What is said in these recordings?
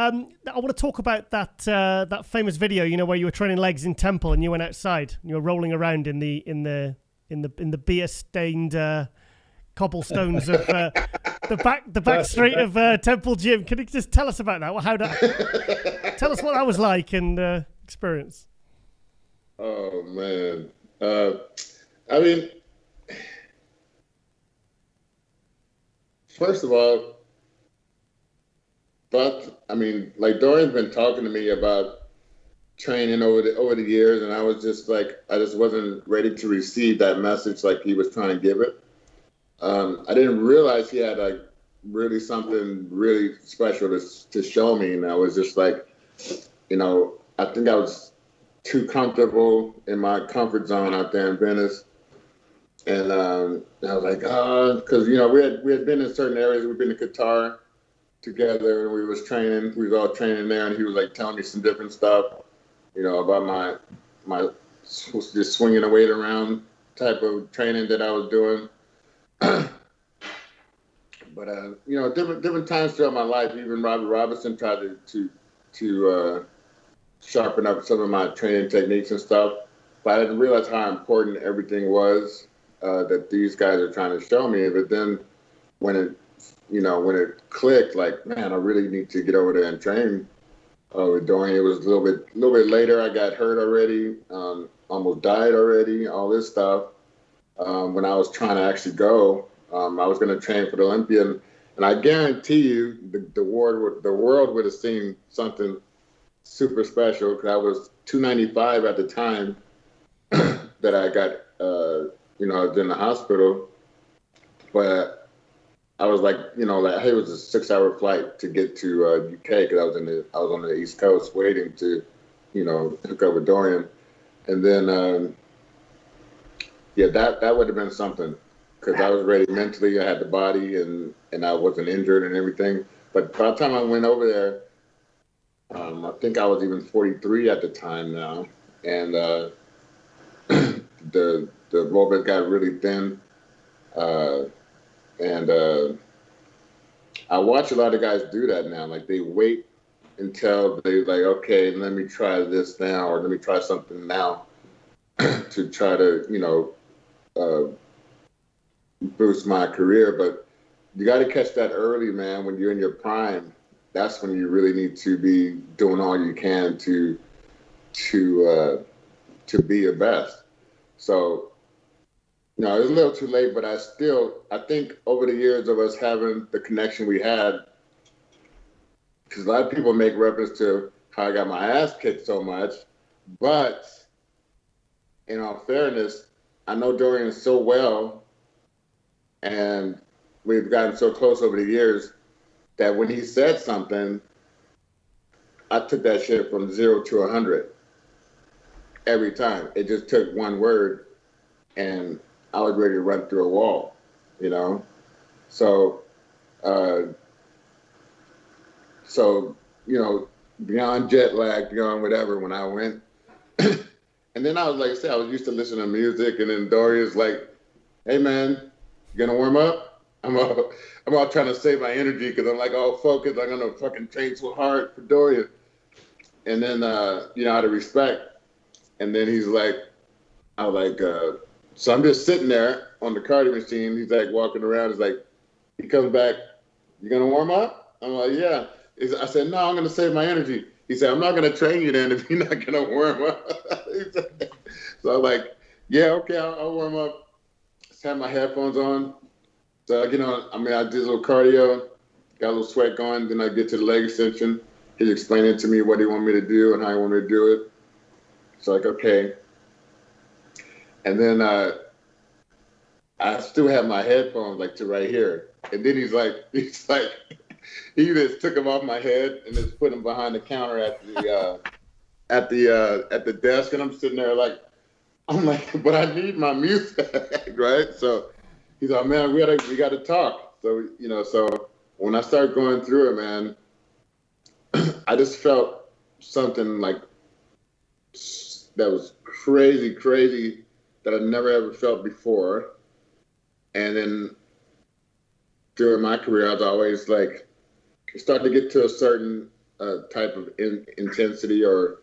I want to talk about that famous video, where you were training legs in Temple and you went outside and you were rolling around in the beer stained cobblestones of the back street of Temple Gym. Can you just tell us about that? Tell us what that was like and experience. Oh man, I mean, first of all, like Dorian's been talking to me about training over the years, and I was just like, I just wasn't ready to receive that message like he was trying to give it. I didn't realize he had like really something really special to show me, and I was just like, I think I was too comfortable in my comfort zone out there in Venice, and I was like, because we had been in certain areas. We've been in Qatar together, and we was all training there, and he was like telling me some different stuff, about my just swinging the weight around type of training that I was doing. But different times throughout my life, even Robert Robinson tried to sharpen up some of my training techniques and stuff, but I didn't realize how important everything was that these guys are trying to show me. But then when it clicked, like, man, I really need to get over there and train with Dorian. It was a little bit later. I got hurt already, almost died already, all this stuff. When I was trying to actually go, I was going to train for the Olympia, and I guarantee you the world would have seen something super special, because I was 295 at the time that I got, I was in the hospital. But I was like, hey, it was a 6-hour flight to get to UK, because I was on the East Coast waiting to, hook up with Dorian. And then, that would have been something, because I was ready mentally. I had the body, and I wasn't injured and everything. But by the time I went over there, I think I was even 43 at the time now, and the robot got really thin, and I watch a lot of guys do that now. Like, they wait until they like, okay, let me try this now, or let me try something now to try to boost my career. But you got to catch that early, man. When you're in your prime, that's when you really need to be doing all you can to be your best. So, it's a little too late, but I think over the years of us having the connection we had, because a lot of people make reference to how I got my ass kicked so much, but in all fairness, I know Dorian so well, and we've gotten so close over the years that when he said something, I took that shit from 0 to 100 every time. It just took one word, and I was ready to run through a wall, So, beyond jet lag, beyond whatever, when I went, and then I was like I said, I was used to listening to music, and then Dorian's like, "Hey man, you gonna warm up?" I'm all trying to save my energy, because I'm like all focused. I'm gonna fucking train so hard for Dorian, and then out of respect, and then he's like, so I'm just sitting there on the cardio machine. He's like walking around. He's like, he comes back, "You gonna warm up?" I'm like, "Yeah." I said, "No, I'm gonna save my energy." He said, "I'm not gonna train you then if you're not gonna warm up." So I'm like, "Yeah, okay, I'll warm up." Just have my headphones on. So I did a little cardio, got a little sweat going. Then I get to the leg extension. He's explaining to me what he wanted me to do and how he wanted me to do it. So like, okay. And then I still have my headphones like to right here. And then he's like, he just took them off my head and just put them behind the counter at the desk. And I'm sitting there like, but I need my music, right? So he's like, "Man, we gotta talk." So so when I started going through it, man, I just felt something like that was crazy that I never ever felt before. And then during my career, I was always like, start to get to a certain type of intensity or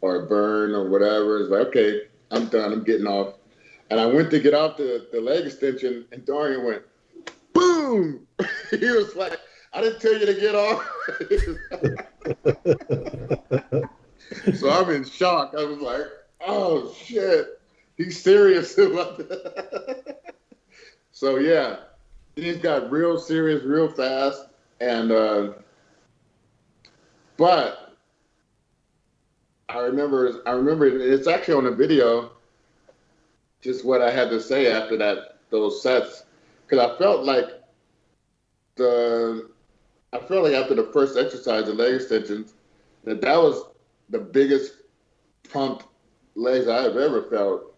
burn or whatever. It's like, okay, I'm done. I'm getting off. And I went to get off the leg extension, and Dorian went, boom! He was like, I didn't tell you to get off. So I'm in shock. I was like, oh, shit. He's serious about that. So, yeah, things got real serious real fast. And, but I remember it's actually on the video, just what I had to say after those sets. Because I felt like after the first exercise, the leg extensions, that was the biggest pumped legs I've ever felt,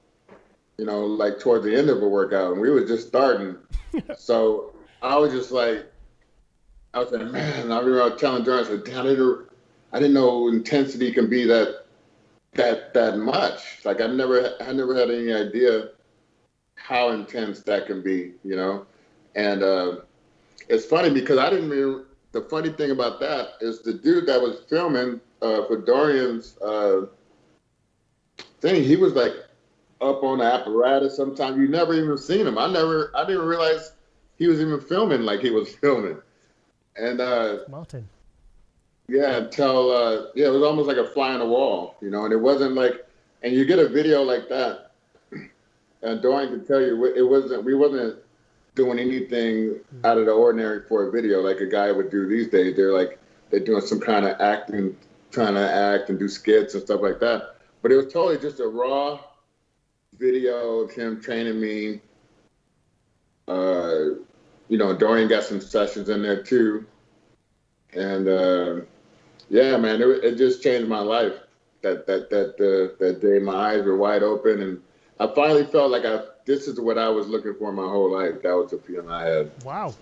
like towards the end of a workout. And we were just starting. So I was just like, man, I remember I was telling Dorian, I said, damn, I didn't know intensity can be that much. Like I never had any idea how intense that can be, And it's funny because the funny thing about that is the dude that was filming for Dorian's thing, he was like up on the apparatus sometimes. You never even seen him. I didn't realize he was even filming like he was filming. And Martin. Yeah, until it was almost like a fly on the wall, and it wasn't like, and you get a video like that, and Dorian can tell you we wasn't doing anything out of the ordinary for a video like a guy would do these days. They're doing some kind of acting, trying to act and do skits and stuff like that. But it was totally just a raw video of him training me. Dorian got some sessions in there too. And yeah, man, it just changed my life. That day, my eyes were wide open, and I finally felt like this is what I was looking for my whole life. That was the feeling I had. Wow.